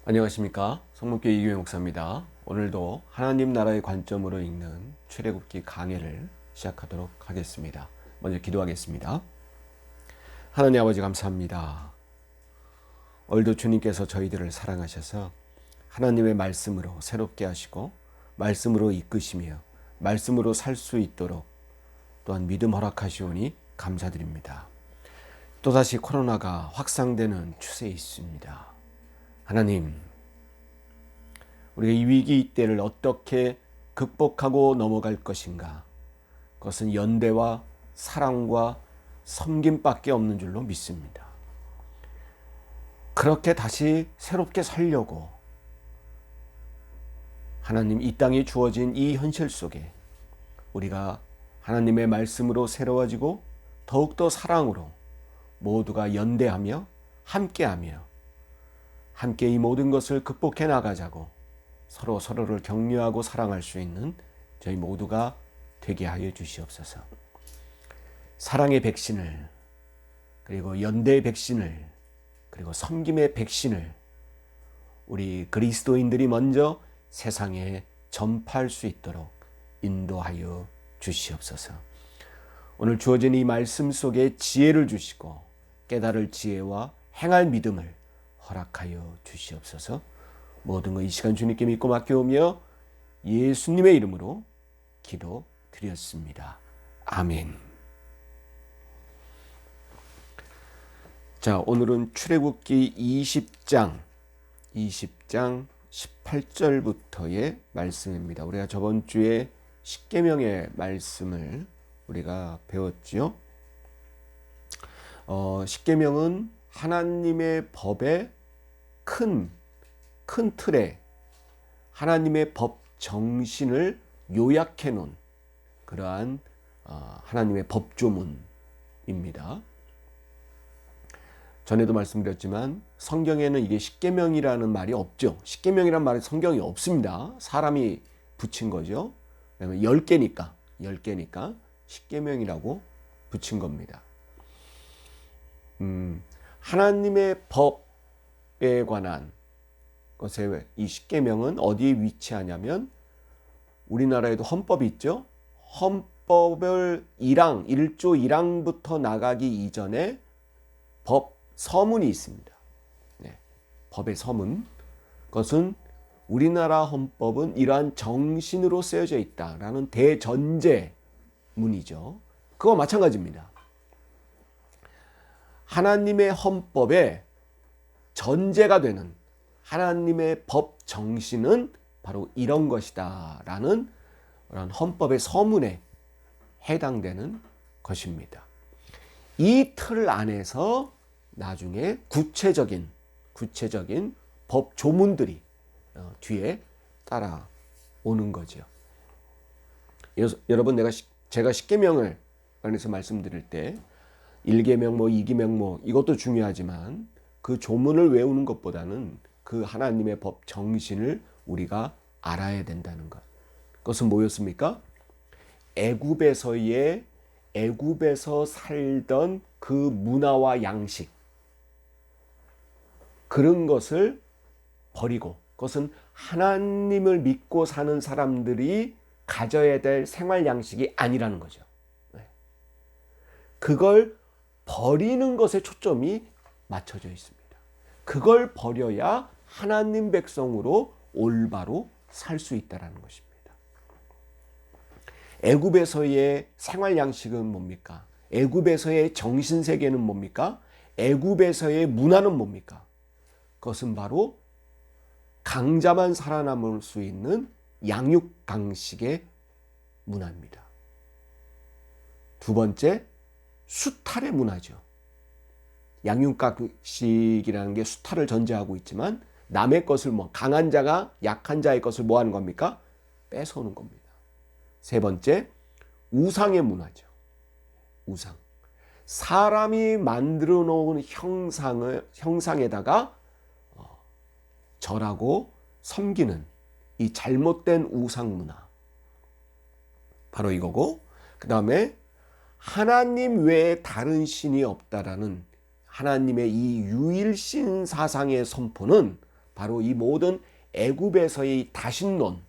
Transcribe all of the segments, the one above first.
안녕하십니까, 성문교회 이규영 목사입니다. 오늘도 하나님 나라의 관점으로 읽는 출애굽기 강해를 시작하도록 하겠습니다. 먼저 기도하겠습니다. 하나님 아버지 감사합니다. 오늘도 주님께서 저희들을 사랑하셔서 하나님의 말씀으로 새롭게 하시고 말씀으로 이끄시며 말씀으로 살 수 있도록 또한 믿음 허락하시오니 감사드립니다. 또다시 코로나가 확산되는 추세에 있습니다. 하나님, 우리가 이 위기 때를 어떻게 극복하고 넘어갈 것인가? 그것은 연대와 사랑과 섬김밖에 없는 줄로 믿습니다. 그렇게 다시 새롭게 살려고 하나님, 이 땅에 주어진 이 현실 속에 우리가 하나님의 말씀으로 새로워지고 더욱더 사랑으로 모두가 연대하며 함께하며 함께 이 모든 것을 극복해 나가자고 서로 서로를 격려하고 사랑할 수 있는 저희 모두가 되게 하여 주시옵소서. 사랑의 백신을, 그리고 연대의 백신을, 그리고 섬김의 백신을 우리 그리스도인들이 먼저 세상에 전파할 수 있도록 인도하여 주시옵소서. 오늘 주어진 이 말씀 속에 지혜를 주시고 깨달을 지혜와 행할 믿음을 허락하여 주시옵소서. 모든 것 이 시간 주님께 믿고 맡겨오며 예수님의 이름으로 기도드렸습니다. 아멘. 자, 오늘은 출애굽기 20장 18절부터의 말씀입니다. 우리가 저번 주에 십계명의 말씀을 우리가 배웠지요. 십계명은 하나님의 법의 큰 틀에 하나님의 법 정신을 요약해 놓은 그러한 하나님의 법조문입니다. 전에도 말씀드렸지만 성경에는 이게 십계명이라는 말이 없죠. 십계명이라는 말이 성경에 없습니다. 사람이 붙인 거죠. 왜냐하면 10개니까 십계명이라고 붙인 겁니다. 하나님의 법에 관한 것에 이 십계명은 어디에 위치하냐면 우리나라에도 헌법이 있죠. 헌법을 1조 1항부터 나가기 이전에 법 서문이 있습니다. 네, 법의 서문. 그것은 우리나라 헌법은 이러한 정신으로 쓰여져 있다라는 대전제문이죠. 그거 마찬가지입니다. 하나님의 헌법의 전제가 되는 하나님의 법 정신은 바로 이런 것이다 라는 헌법의 서문에 해당되는 것입니다. 이 틀 안에서 나중에 구체적인 법 조문들이 뒤에 따라오는 거죠. 여러분, 제가 십계명을 관해서 말씀드릴 때 1계명, 2계명 이것도 중요하지만 그 조문을 외우는 것보다는 그 하나님의 법 정신을 우리가 알아야 된다는 것. 그것은 뭐였습니까? 애굽에서 살던 그 문화와 양식, 그런 것을 버리고, 그것은 하나님을 믿고 사는 사람들이 가져야 될 생활 양식이 아니라는 거죠. 그걸 버리는 것에 초점이 맞춰져 있습니다. 그걸 버려야 하나님 백성으로 올바로 살 수 있다는 것입니다. 애굽에서의 생활 양식은 뭡니까? 애굽에서의 정신세계는 뭡니까? 애굽에서의 문화는 뭡니까? 그것은 바로 강자만 살아남을 수 있는 양육강식의 문화입니다. 두 번째, 수탈의 문화죠. 양육강식이라는 게 수탈을 전제하고 있지만 남의 것을 강한 자가 약한 자의 것을 뭐 하는 겁니까? 뺏어오는 겁니다. 세 번째, 우상의 문화죠. 우상. 사람이 만들어 놓은 형상에다가 절하고 섬기는 이 잘못된 우상 문화. 바로 이거고, 그 다음에 하나님 외에 다른 신이 없다라는 하나님의 이 유일신 사상의 선포는 바로 이 모든 애굽에서의 다신론,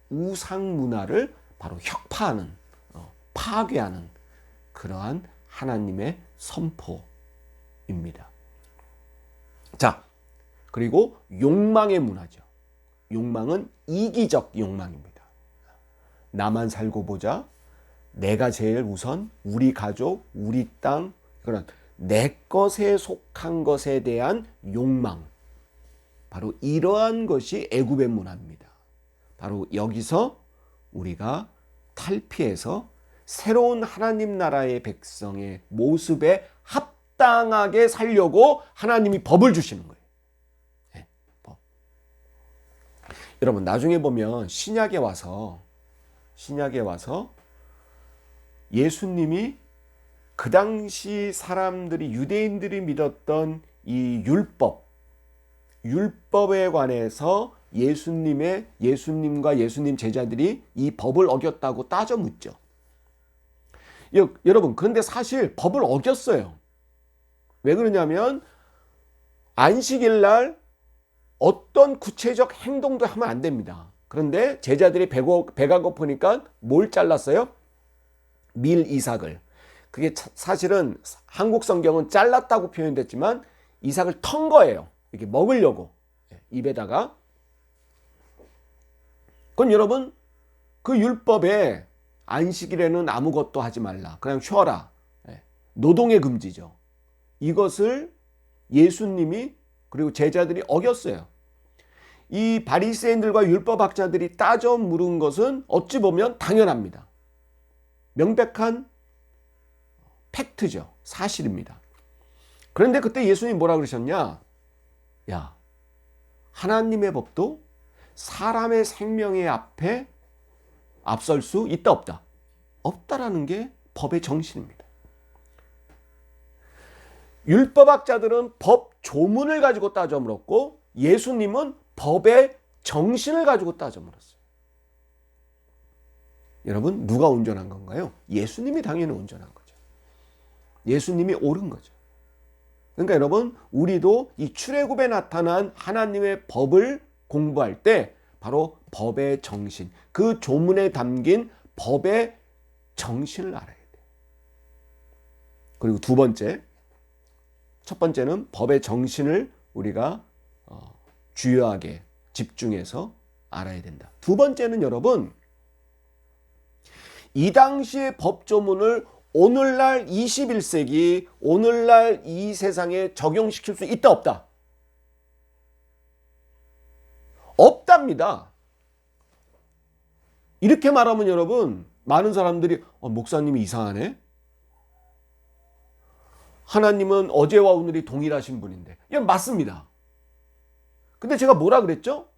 우상 문화를 바로 혁파하는, 파괴하는 그러한 하나님의 선포입니다. 자, 그리고 욕망의 문화죠. 욕망은 이기적 욕망입니다. 나만 살고 보자. 내가 제일 우선, 우리 가족, 우리 땅, 그런 내 것에 속한 것에 대한 욕망. 바로 이러한 것이 애굽의 문화입니다. 바로 여기서 우리가 탈피해서 새로운 하나님 나라의 백성의 모습에 합당하게 살려고 하나님이 법을 주시는 거예요. 네, 법. 여러분 나중에 보면 신약에 와서 예수님이 그 당시 사람들이 유대인들이 믿었던 이 율법에 관해서 예수님과 예수님 제자들이 이 법을 어겼다고 따져 묻죠. 여러분 그런데 사실 법을 어겼어요. 왜 그러냐면 안식일 날 어떤 구체적 행동도 하면 안 됩니다. 그런데 제자들이 배가 고프니까 뭘 잘랐어요? 밀 이삭을. 그게 사실은 한국 성경은 잘랐다고 표현됐지만 이삭을 턴 거예요. 이렇게 먹으려고 입에다가. 그럼 여러분 그 율법에 안식일에는 아무것도 하지 말라. 그냥 쉬어라. 노동의 금지죠. 이것을 예수님이 그리고 제자들이 어겼어요. 이 바리새인들과 율법학자들이 따져 물은 것은 어찌 보면 당연합니다. 명백한 팩트죠. 사실입니다. 그런데 그때 예수님이 뭐라 그러셨냐? 야, 하나님의 법도 사람의 생명의 앞에 앞설 수 있다 없다? 없다라는 게 법의 정신입니다. 율법학자들은 법 조문을 가지고 따져 물었고 예수님은 법의 정신을 가지고 따져 물었어요. 여러분 누가 온전한 건가요? 예수님이 당연히 온전한 거죠. 예수님이 옳은 거죠. 그러니까 여러분 우리도 이 출애굽에 나타난 하나님의 법을 공부할 때 바로 법의 정신, 그 조문에 담긴 법의 정신을 알아야 돼요. 그리고 두 번째, 첫 번째는 법의 정신을 우리가 주요하게 집중해서 알아야 된다. 두 번째는 여러분 이 당시의 법조문을 오늘날 21세기 오늘날 이 세상에 적용시킬 수 있다 없다? 없답니다. 이렇게 말하면 여러분 많은 사람들이 목사님이 이상하네. 하나님은 어제와 오늘이 동일하신 분인데. 예, 맞습니다. 근데 제가 뭐라 그랬죠?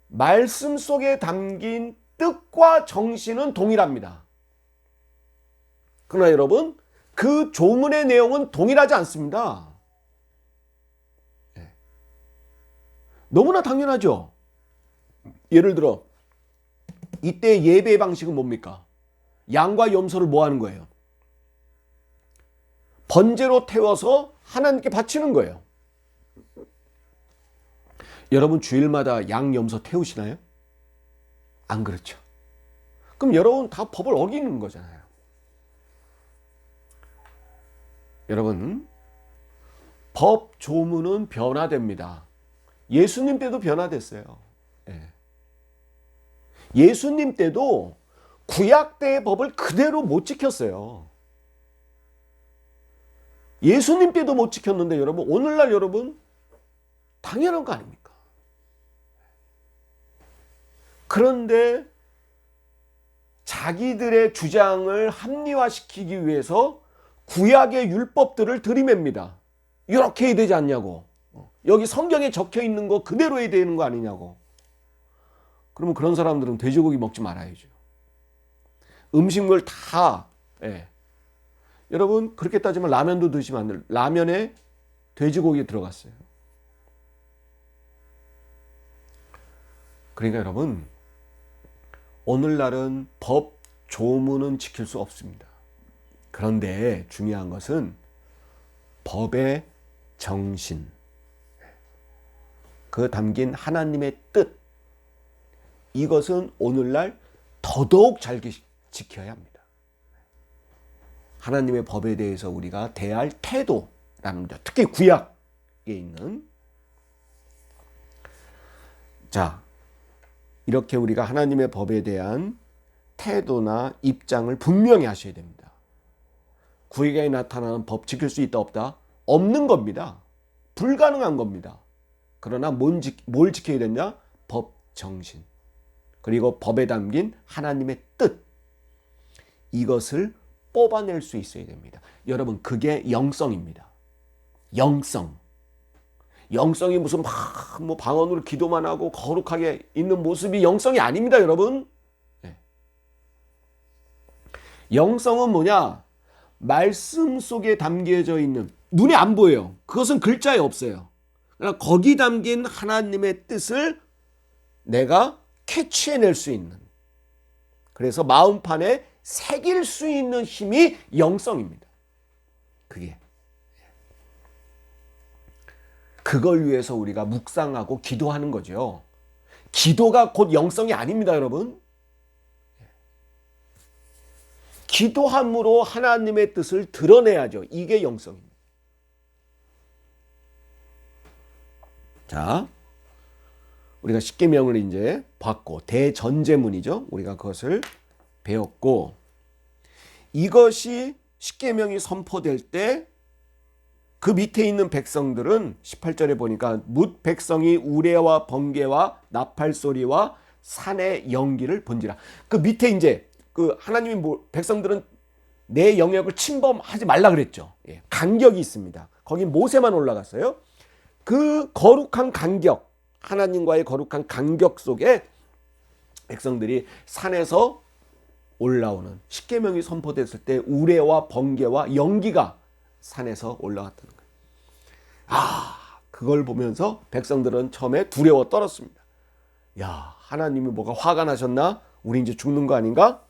말씀 속에 담긴 뜻과 정신은 동일합니다. 그러나 여러분 그 조문의 내용은 동일하지 않습니다. 너무나 당연하죠. 예를 들어 이때 예배 방식은 뭡니까? 양과 염소를 뭐 하는 거예요? 번제로 태워서 하나님께 바치는 거예요. 여러분 주일마다 양, 염소 태우시나요? 안 그렇죠. 그럼 여러분 다 법을 어기는 거잖아요. 여러분 법 조문은 변화됩니다. 예수님 때도 변화됐어요. 예수님 때도 구약 때의 법을 그대로 못 지켰어요. 예수님 때도 못 지켰는데 여러분 오늘날 여러분 당연한 거 아닙니까? 그런데 자기들의 주장을 합리화시키기 위해서 구약의 율법들을 들이맵니다. 이렇게 해야 되지 않냐고. 여기 성경에 적혀 있는 거 그대로 해야 되는 거 아니냐고. 그러면 그런 사람들은 돼지고기 먹지 말아야죠. 음식물 다 여러분 그렇게 따지면 라면도 드시면 안 돼요. 라면에 돼지고기 들어갔어요. 그러니까 여러분 오늘날은 법 조문은 지킬 수 없습니다. 그런데 중요한 것은 법의 정신. 그 담긴 하나님의 뜻, 이것은 오늘날 더더욱 잘 지켜야 합니다. 하나님의 법에 대해서 우리가 대할 태도라는 것, 특히 구약에 있는, 자, 이렇게 우리가 하나님의 법에 대한 태도나 입장을 분명히 하셔야 됩니다. 구약에 나타나는 법 지킬 수 있다 없다? 없는 겁니다. 불가능한 겁니다. 그러나 뭘 지켜야 되냐? 법 정신, 그리고 법에 담긴 하나님의 뜻, 이것을 뽑아낼 수 있어야 됩니다. 여러분, 그게 영성입니다. 영성이 무슨 뭐 방언으로 기도만 하고 거룩하게 있는 모습이 영성이 아닙니다, 여러분. 네. 영성은 뭐냐? 말씀 속에 담겨져 있는, 눈에 안 보여요. 그것은 글자에 없어요. 그러나 거기 담긴 하나님의 뜻을 내가 캐치해낼 수 있는, 그래서 마음판에 새길 수 있는 힘이 영성입니다. 그걸 위해서 우리가 묵상하고 기도하는 거죠. 기도가 곧 영성이 아닙니다, 여러분. 기도함으로 하나님의 뜻을 드러내야죠. 이게 영성입니다. 자, 우리가 십계명을 이제 봤고, 대전제문이죠. 우리가 그것을 배웠고, 이것이 십계명이 선포될 때 그 밑에 있는 백성들은 18절에 보니까 뭇 백성이 우레와 번개와 나팔 소리와 산의 연기를 본지라. 그 밑에 이제 그 하나님이 백성들은 내 영역을 침범하지 말라 그랬죠. 예, 간격이 있습니다. 거기 모세만 올라갔어요. 그 거룩한 간격, 하나님과의 거룩한 간격 속에 백성들이 산에서 올라오는, 십계명이 선포됐을 때 우레와 번개와 연기가 산에서 올라왔다는 거예요. 그걸 보면서 백성들은 처음에 두려워 떨었습니다. 야, 하나님이 뭐가 화가 나셨나? 우리 이제 죽는 거 아닌가?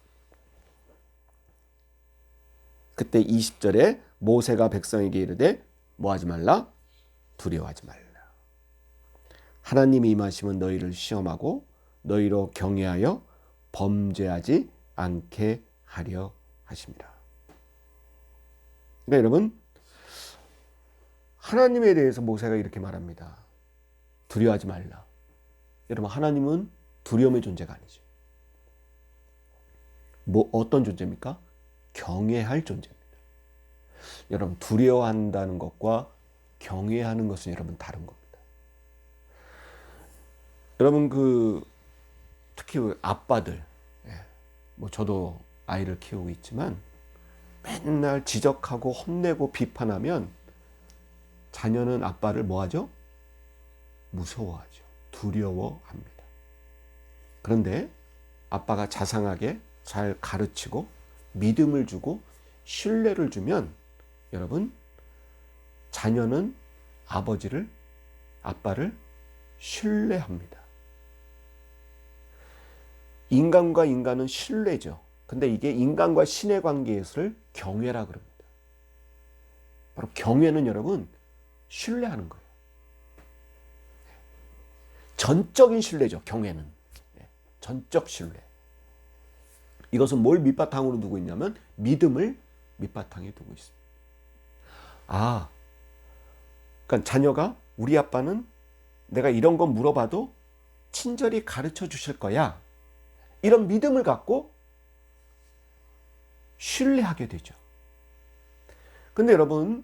그때 20절에 모세가 백성에게 이르되 뭐하지 말라? 두려워하지 말라. 하나님이 임하시면 너희를 시험하고 너희로 경외하여 범죄하지 않게 하려 하십니다. 그러니까 여러분, 하나님에 대해서 모세가 이렇게 말합니다. 두려워하지 말라. 여러분, 하나님은 두려움의 존재가 아니죠. 어떤 존재입니까? 경외할 존재입니다. 여러분, 두려워한다는 것과 경외하는 것은 여러분 다른 겁니다. 여러분, 특히 아빠들, 저도 아이를 키우고 있지만 맨날 지적하고 혼내고 비판하면 자녀는 아빠를 뭐하죠? 무서워하죠. 두려워합니다. 그런데 아빠가 자상하게 잘 가르치고 믿음을 주고 신뢰를 주면 여러분, 자녀는 아빠를 신뢰합니다. 인간과 인간은 신뢰죠. 근데 이게 인간과 신의 관계에서를 경외라 그럽니다. 바로 경외는 여러분, 신뢰하는 거예요. 전적인 신뢰죠, 경외는. 전적 신뢰. 이것은 뭘 밑바탕으로 두고 있냐면 믿음을 밑바탕에 두고 있습니다. 그러니까 자녀가 우리 아빠는 내가 이런 거 물어봐도 친절히 가르쳐 주실 거야. 이런 믿음을 갖고 신뢰하게 되죠. 근데 여러분,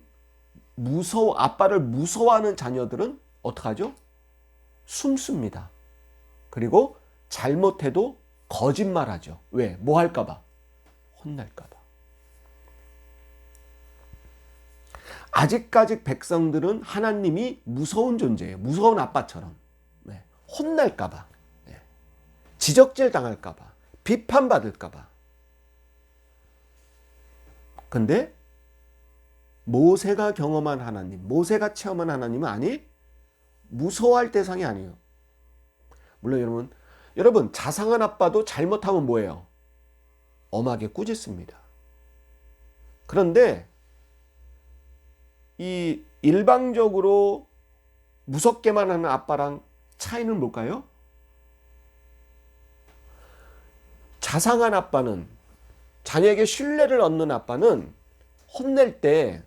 아빠를 무서워하는 자녀들은 어떡하죠? 숨습니다. 그리고 잘못해도 거짓말하죠. 왜? 뭐 할까봐? 혼날까봐. 아직까지 백성들은 하나님이 무서운 존재예요. 무서운 아빠처럼. 혼날까봐. 지적질 당할까봐. 비판받을까봐. 근데 모세가 경험한 하나님, 모세가 체험한 하나님은 무서워할 대상이 아니에요. 물론 여러분 자상한 아빠도 잘못하면 뭐예요? 엄하게 꾸짖습니다. 그런데 이 일방적으로 무섭게만 하는 아빠랑 차이는 뭘까요? 자상한 아빠는, 자녀에게 신뢰를 얻는 아빠는 혼낼 때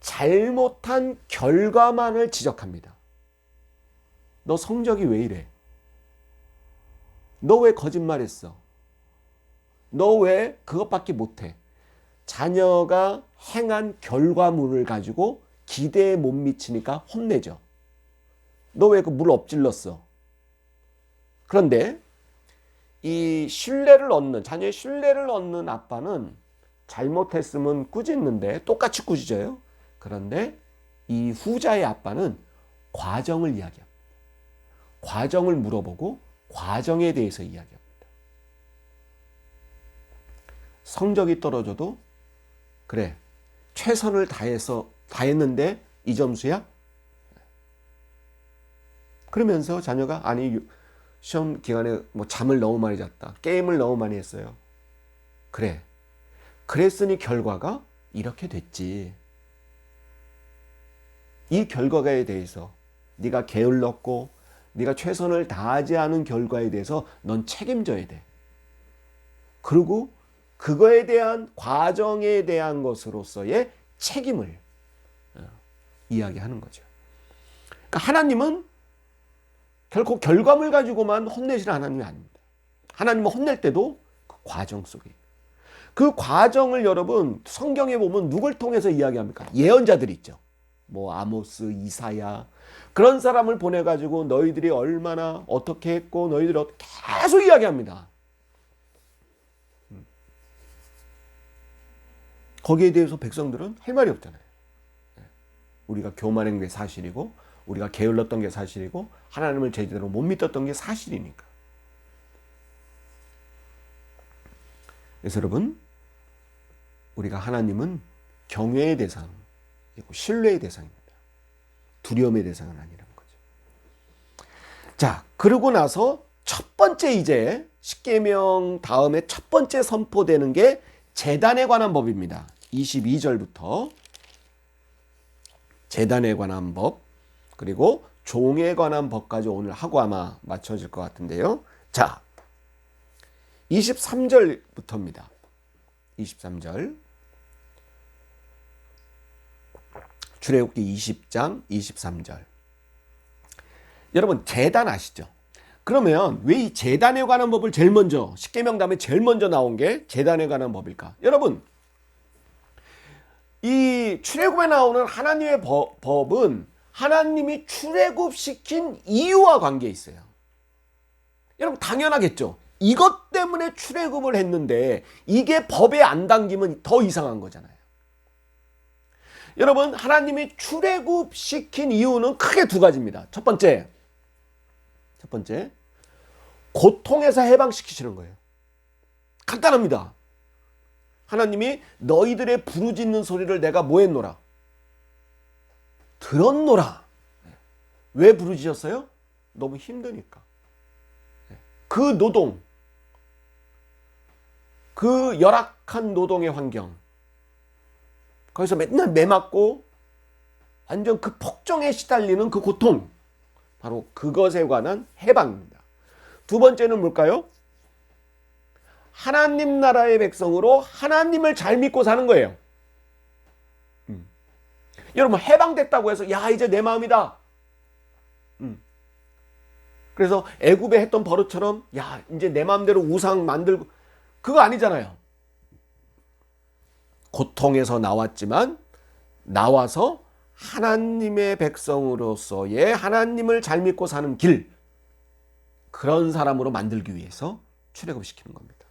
잘못한 결과만을 지적합니다. 너 성적이 왜 이래? 너 왜 거짓말했어? 너 왜 그것밖에 못해? 자녀가 행한 결과물을 가지고 기대에 못 미치니까 혼내죠. 너 왜 그 물 엎질렀어? 그런데 이 신뢰를 얻는, 자녀의 신뢰를 얻는 아빠는 잘못했으면 꾸짖는데 똑같이 꾸짖어요. 그런데 이 후자의 아빠는 과정을 이야기합니다. 과정을 물어보고 과정에 대해서 이야기합니다. 성적이 떨어져도 그래, 최선을 다했는데 이 점수야? 그러면서 자녀가 아니 시험 기간에 뭐 잠을 너무 많이 잤다, 게임을 너무 많이 했어요. 그래, 그랬으니 결과가 이렇게 됐지. 이 결과에 대해서 네가 게을렀고 네가 최선을 다하지 않은 결과에 대해서 넌 책임져야 돼. 그리고 그거에 대한 과정에 대한 것으로서의 책임을 이야기하는 거죠. 그러니까 하나님은 결코 결과물 가지고만 혼내시는 하나님이 아닙니다. 하나님은 혼낼 때도 그 과정 속에, 그 과정을 여러분 성경에 보면 누굴 통해서 이야기합니까? 예언자들이 있죠. 뭐 아모스, 이사야, 그런 사람을 보내가지고 너희들이 얼마나 어떻게 했고 너희들이 계속 이야기합니다. 거기에 대해서 백성들은 할 말이 없잖아요. 우리가 교만한 게 사실이고 우리가 게을렀던 게 사실이고 하나님을 제대로 못 믿었던 게 사실이니까. 그래서 여러분, 우리가 하나님은 경외의 대상, 신뢰의 대상입니다. 두려움의 대상은 아니라는 거죠. 자, 그러고 나서 첫 번째 이제 십계명 다음에 첫 번째 선포되는 게 제단에 관한 법입니다. 22절부터 제단에 관한 법, 그리고 종에 관한 법까지 오늘 하고 아마 맞춰질 것 같은데요. 자, 23절부터입니다. 23절. 출애굽기 20장 23절. 여러분 제단 아시죠? 그러면 왜 이 제단에 관한 법을 제일 먼저, 십계명 다음에 제일 먼저 나온 게 제단에 관한 법일까? 여러분, 이 출애굽에 나오는 하나님의 법은 하나님이 출애굽시킨 이유와 관계 있어요. 여러분 당연하겠죠. 이것 때문에 출애굽을 했는데 이게 법에 안 담기면 더 이상한 거잖아요. 여러분, 하나님이 출애굽시킨 이유는 크게 두 가지입니다. 첫 번째, 고통에서 해방시키시는 거예요. 간단합니다. 하나님이 너희들의 부르짖는 소리를 내가 뭐 했노라? 들었노라. 왜 부르짖었어요? 너무 힘드니까. 그 노동, 그 열악한 노동의 환경, 거기서 맨날 매맞고 완전 그 폭정에 시달리는 그 고통, 바로 그것에 관한 해방입니다. 두 번째는 뭘까요? 하나님 나라의 백성으로 하나님을 잘 믿고 사는 거예요. 여러분 해방됐다고 해서 야 이제 내 마음이다. 그래서 애굽에 했던 버릇처럼 야 이제 내 마음대로 우상 만들고, 그거 아니잖아요. 고통에서 나왔지만 나와서 하나님의 백성으로서의 하나님을 잘 믿고 사는 길, 그런 사람으로 만들기 위해서 출애굽시키는 겁니다.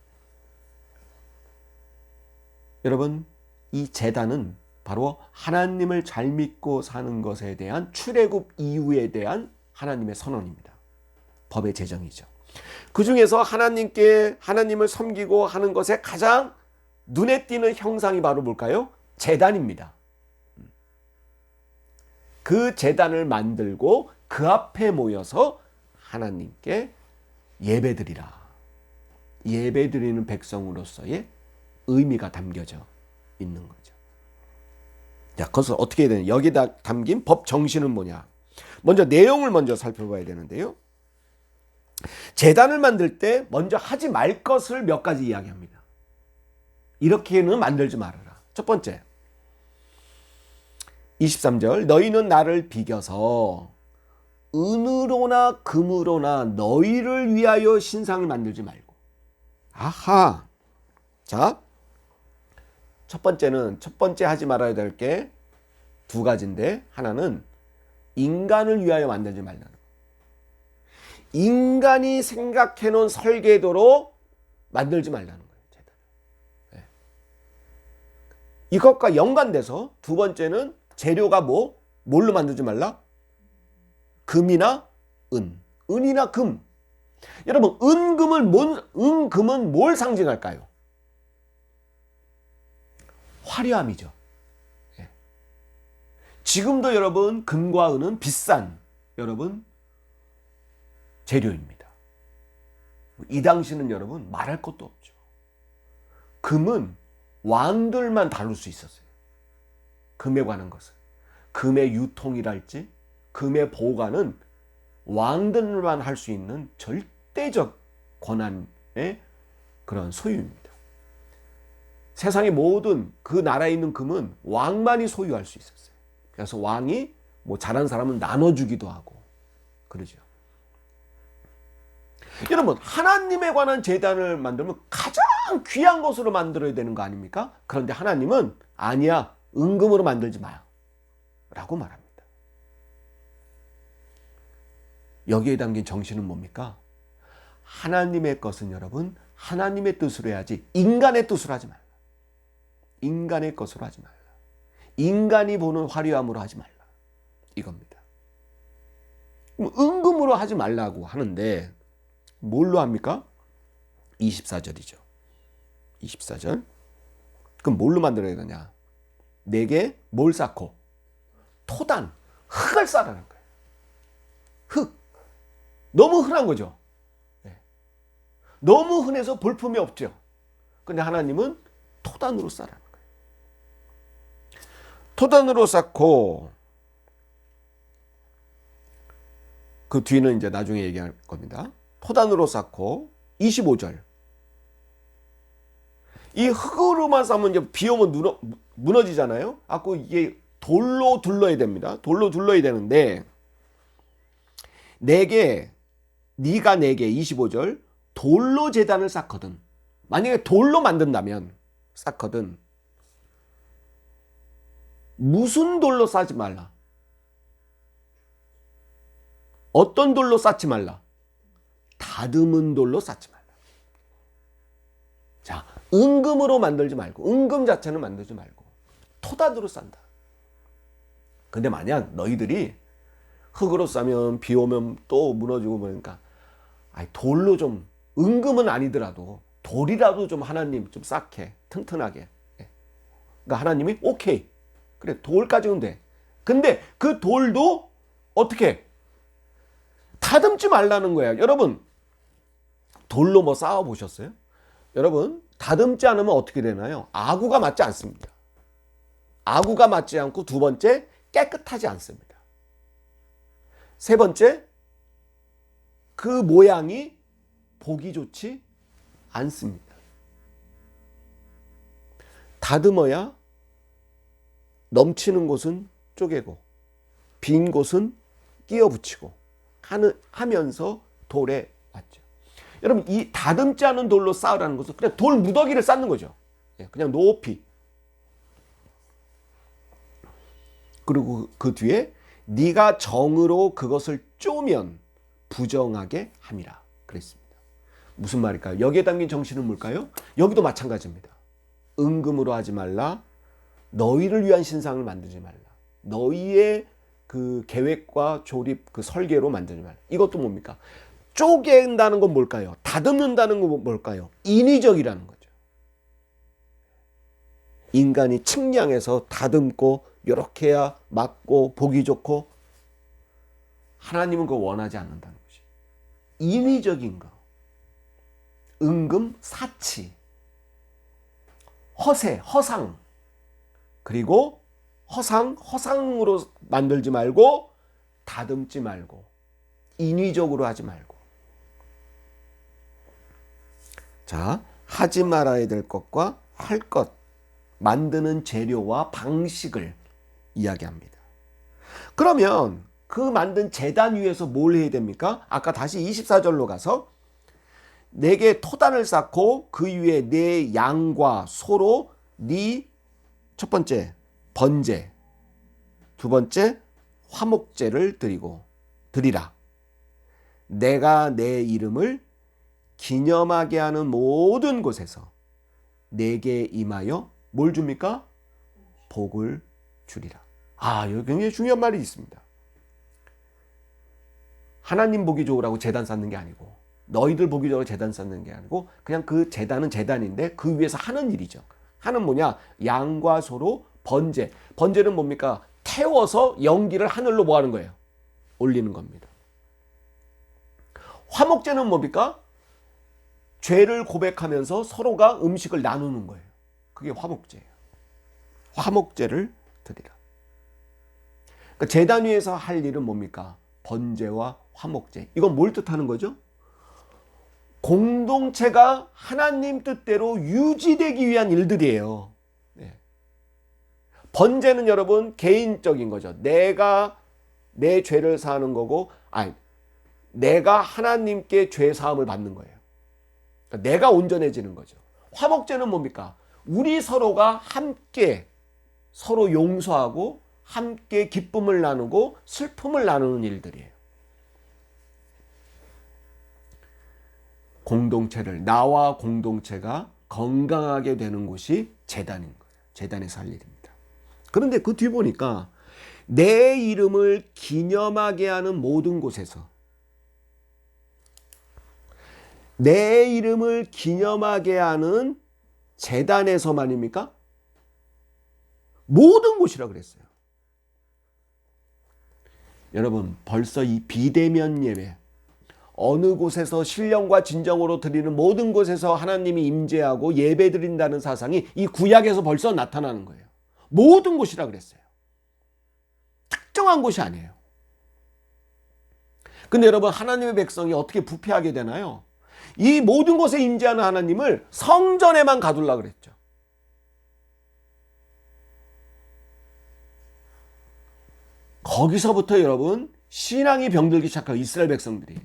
여러분, 이 제단은 바로 하나님을 잘 믿고 사는 것에 대한 출애굽 이후에 대한 하나님의 선언입니다. 법의 제정이죠. 그 중에서 하나님을 섬기고 하는 것에 가장 눈에 띄는 형상이 바로 뭘까요? 제단입니다. 그 제단을 만들고 그 앞에 모여서 하나님께 예배드리라. 예배드리는 백성으로서의 의미가 담겨져 있는 거죠. 자, 그래서 어떻게 해야 되냐? 여기다 담긴 법 정신은 뭐냐? 먼저 내용을 먼저 살펴봐야 되는데요. 제단을 만들 때 먼저 하지 말 것을 몇 가지 이야기합니다. 이렇게는 만들지 말아라. 첫 번째, 23절, 너희는 나를 비겨서 은으로나 금으로나 너희를 위하여 신상을 만들지 말고. 아하. 자, 첫 번째 하지 말아야 될 게 두 가지인데, 하나는 인간을 위하여 만들지 말라는 거. 인간이 생각해 놓은 설계도로 만들지 말라는 거예요. 네. 이것과 연관돼서 두 번째는 재료가 뭘로 만들지 말라? 금이나 은. 은이나 금. 여러분, 은금은 뭘 상징할까요? 화려함이죠. 예. 지금도 여러분, 금과 은은 비싼 여러분 재료입니다. 이 당시는 여러분 말할 것도 없죠. 금은 왕들만 다룰 수 있었어요. 금에 관한 것은. 금의 유통이랄지 금의 보관은 왕들만 할 수 있는 절대적 권한의 그런 소유입니다. 세상의 모든 그 나라에 있는 금은 왕만이 소유할 수 있었어요. 그래서 왕이 잘한 사람은 나눠주기도 하고 그러죠. 여러분, 하나님에 관한 제단을 만들면 가장 귀한 것으로 만들어야 되는 거 아닙니까? 그런데 하나님은 아니야, 은금으로 만들지 마요 라고 말합니다. 여기에 담긴 정신은 뭡니까? 하나님의 것은 여러분 하나님의 뜻으로 해야지 인간의 뜻으로 하지 말라. 인간의 것으로 하지 말라. 인간이 보는 화려함으로 하지 말라. 이겁니다. 은금으로 하지 말라고 하는데 뭘로 합니까? 24절이죠. 24절. 그럼 뭘로 만들어야 되냐? 내게 뭘 쌓고? 토단, 흙을 쌓으라는 거예요. 흙. 너무 흔한 거죠. 네. 너무 흔해서 볼품이 없죠. 근데 하나님은 토단으로 쌓으라는 거예요. 토단으로 쌓고 그 뒤는 이제 나중에 얘기할 겁니다. 토단으로 쌓고 25절. 이 흙으로만 쌓으면 이제 비 오면 무너지잖아요. 아까 이게 돌로 둘러야 됩니다. 돌로 둘러야 되는데 네가 내게 25절 돌로 제단을 쌓거든. 만약에 돌로 만든다면 쌓거든. 무슨 돌로 쌓지 말라. 어떤 돌로 쌓지 말라. 다듬은 돌로 쌓지 말라. 자, 은금으로 만들지 말고, 은금 자체는 만들지 말고 토단으로 쌓는다. 근데 만약 너희들이 흙으로 쌓으면 비 오면 또 무너지고 그러니까 돌로 좀, 은금은 아니더라도 돌이라도 좀 하나님 좀 쌓게 튼튼하게. 그러니까 하나님이 오케이, 그래 돌까지는 돼. 근데 그 돌도 어떻게 다듬지 말라는 거예요. 여러분, 돌로 쌓아 보셨어요? 여러분, 다듬지 않으면 어떻게 되나요? 아구가 맞지 않습니다. 아구가 맞지 않고, 두 번째, 깨끗하지 않습니다. 세 번째, 그 모양이 보기 좋지 않습니다. 다듬어야 넘치는 곳은 쪼개고 빈 곳은 끼워 붙이고 하면서 돌에 맞죠. 여러분, 이 다듬지 않은 돌로 쌓으라는 것은 그냥 돌 무더기를 쌓는 거죠. 그냥 높이. 그리고 그 뒤에 네가 정으로 그것을 쪼면 부정하게 함이라 그랬습니다. 무슨 말일까요? 여기에 담긴 정신은 뭘까요? 여기도 마찬가지입니다. 은금으로 하지 말라. 너희를 위한 신상을 만들지 말라. 너희의 그 계획과 조립, 그 설계로 만들지 말라. 이것도 뭡니까? 쪼갠다는 건 뭘까요? 다듬는다는 건 뭘까요? 인위적이라는 거죠. 인간이 측량해서 다듬고 이렇게 해야 맞고 보기 좋고, 하나님은 그거 원하지 않는다는 것이 인위적인 거. 은금, 사치, 허세, 허상. 그리고 허상으로 만들지 말고 다듬지 말고 인위적으로 하지 말고. 자, 하지 말아야 될 것과 할 것, 만드는 재료와 방식을 이야기합니다. 그러면 그 만든 제단 위에서 뭘 해야 됩니까? 아까 다시 24절로 가서 내게 토단을 쌓고 그 위에 내 양과 소로 네 첫 번째 번제, 두 번째 화목제를 드리라. 내가 내 이름을 기념하게 하는 모든 곳에서 내게 임하여 뭘 줍니까? 복을 주리라. 여기 굉장히 중요한 말이 있습니다. 하나님 보기 좋으라고 제단 쌓는 게 아니고, 너희들 보기 좋으라고 제단 쌓는 게 아니고, 그냥 그 제단은 제단인데 그 위에서 하는 일이죠. 하는 뭐냐? 양과 소로 번제. 번제는 뭡니까? 태워서 연기를 하늘로 뭐 하는 거예요? 올리는 겁니다. 화목제는 뭡니까? 죄를 고백하면서 서로가 음식을 나누는 거예요. 그게 화목제예요. 화목제를 드리라. 그러니까 제단 위에서 할 일은 뭡니까? 번제와 화목제. 이건 뭘 뜻하는 거죠? 공동체가 하나님 뜻대로 유지되기 위한 일들이에요. 네. 번제는 여러분 개인적인 거죠. 내가 내 죄를 사하는 거고, 내가 하나님께 죄 사함을 받는 거예요. 그러니까 내가 온전해지는 거죠. 화목제는 뭡니까? 우리 서로가 함께 서로 용서하고 함께 기쁨을 나누고 슬픔을 나누는 일들이에요. 나와 공동체가 건강하게 되는 곳이 제단인 거예요. 제단에서 할 일입니다. 그런데 그 뒤 보니까 내 이름을 기념하게 하는 모든 곳에서, 내 이름을 기념하게 하는 제단에서만입니까? 모든 곳이라 그랬어요. 여러분, 벌써 이 비대면 예배, 어느 곳에서 신령과 진정으로 드리는 모든 곳에서 하나님이 임재하고 예배 드린다는 사상이 이 구약에서 벌써 나타나는 거예요. 모든 곳이라 그랬어요. 특정한 곳이 아니에요. 근데 여러분, 하나님의 백성이 어떻게 부패하게 되나요? 이 모든 곳에 임재하는 하나님을 성전에만 가두려고 그랬죠. 거기서부터 여러분 신앙이 병들기 시작한 이스라엘 백성들이,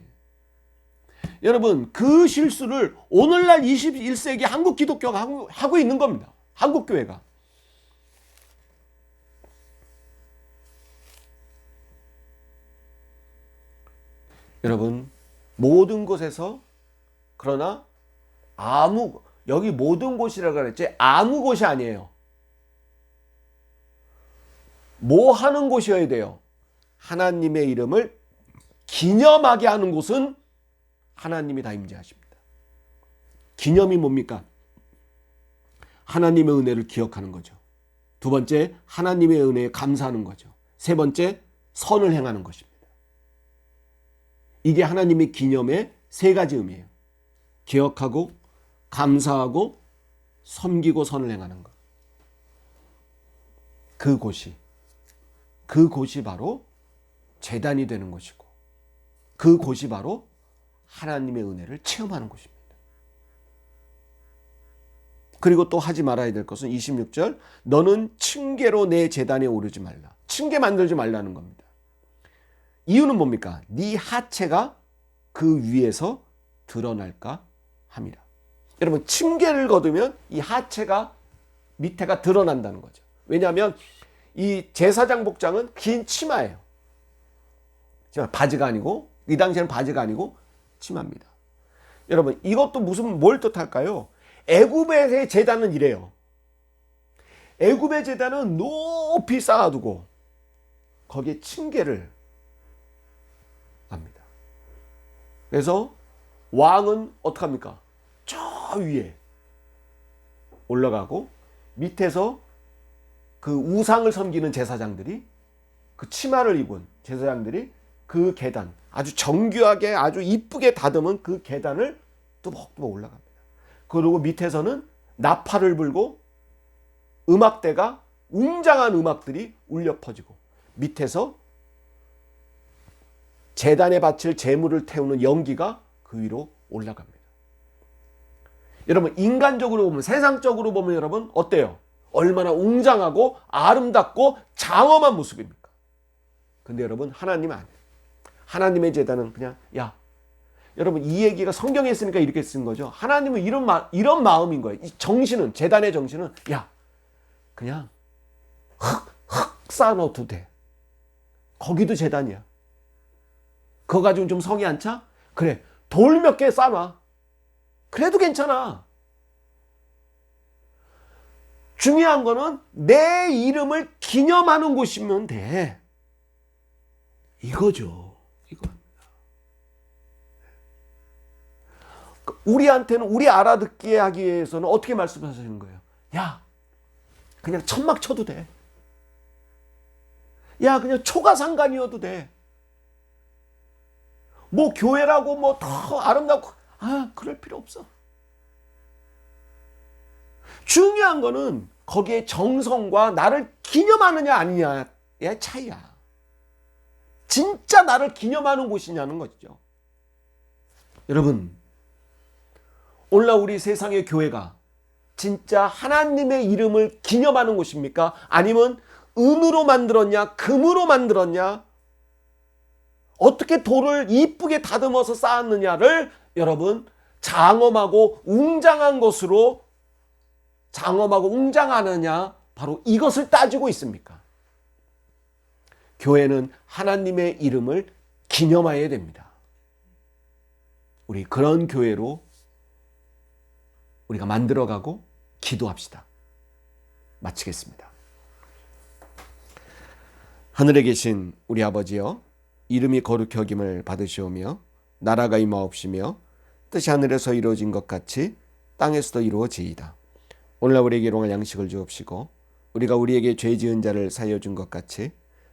여러분 그 실수를 오늘날 21세기 한국 기독교가 하고 있는 겁니다. 한국 교회가. 여러분 모든 곳에서, 그러나 여기 모든 곳이라고 그랬지 아무 곳이 아니에요. 뭐 하는 곳이어야 돼요? 하나님의 이름을 기념하게 하는 곳은 하나님이 다 임재하십니다. 기념이 뭡니까? 하나님의 은혜를 기억하는 거죠. 두 번째, 하나님의 은혜에 감사하는 거죠. 세 번째, 선을 행하는 것입니다. 이게 하나님의 기념의 세 가지 의미예요. 기억하고, 감사하고, 섬기고, 선을 행하는 것. 그곳이 바로 제단이 되는 것이고, 그곳이 바로 하나님의 은혜를 체험하는 곳입니다. 그리고 또 하지 말아야 될 것은 26절, 너는 층계로 내 제단에 오르지 말라. 층계 만들지 말라는 겁니다. 이유는 뭡니까? 네 하체가 그 위에서 드러날까 함이라. 여러분 층계를 거두면 이 하체가 밑에가 드러난다는 거죠. 왜냐하면 이 제사장 복장은 긴 치마예요. 바지가 아니고, 이 당시에는 바지가 아니고 치마입니다. 여러분 이것도 뭘 뜻할까요? 애굽의 제단은 이래요. 애굽의 제단은 높이 쌓아두고 거기에 층계를 합니다. 그래서 왕은 어떡합니까? 저 위에 올라가고 밑에서 그 우상을 섬기는 제사장들이, 그 치마를 입은 제사장들이 그 계단, 아주 정교하게 아주 이쁘게 다듬은 그 계단을 뚜벅뚜벅 올라갑니다. 그리고 밑에서는 나팔을 불고 음악대가, 웅장한 음악들이 울려 퍼지고, 밑에서 제단에 바칠 제물을 태우는 연기가 그 위로 올라갑니다. 여러분, 인간적으로 보면, 세상적으로 보면 여러분 어때요? 얼마나 웅장하고 아름답고 장엄한 모습입니까? 근데 여러분, 하나님은 아니에요. 하나님의 제단은 그냥, 야, 여러분, 이 얘기가 성경에 있으니까 이렇게 쓴 거죠. 하나님은 이런 마음인 거예요. 이 정신은, 제단의 정신은, 야, 그냥 흙 쌓아놓어도 돼. 거기도 제단이야. 그거 가지고 좀 성이 안 차? 그래, 돌 몇 개 쌓아놔. 그래도 괜찮아. 중요한 거는 내 이름을 기념하는 곳이면 돼. 이거죠. 이거. 우리한테는, 우리 알아듣게 하기 위해서는 어떻게 말씀하시는 거예요? 야, 그냥 천막 쳐도 돼. 야, 그냥 초가상관이어도 돼. 뭐 교회라고 뭐 더 아름답고, 그럴 필요 없어. 중요한 거는 거기에 정성과 나를 기념하느냐 아니냐의 차이야. 진짜 나를 기념하는 곳이냐는 것이죠. 여러분, 오늘날 우리 세상의 교회가 진짜 하나님의 이름을 기념하는 곳입니까? 아니면 은으로 만들었냐, 금으로 만들었냐, 어떻게 돌을 이쁘게 다듬어서 쌓았느냐를 여러분 장엄하고 웅장한 것으로, 장엄하고 웅장하느냐, 바로 이것을 따지고 있습니까? 교회는 하나님의 이름을 기념해야 됩니다. 우리 그런 교회로 우리가 만들어가고 기도합시다. 마치겠습니다. 하늘에 계신 우리 아버지여, 이름이 거룩히 여김을 받으시오며 나라가 임하옵시며 뜻이 하늘에서 이루어진 것 같이 땅에서도 이루어지이다. 오늘날 우리에게 일용할 양식을 주옵시고 우리가 우리에게 죄 지은 자를 사하여 준 것 같이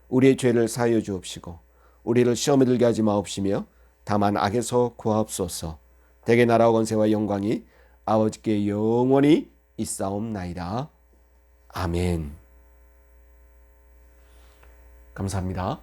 우리의 죄를 사하여 주옵시고 우리를 시험에 들게 하지 마옵시며 다만 악에서 구하옵소서. 대개 나라와 권세와 영광이 아버지께 영원히 있사옵나이다. 아멘. 감사합니다.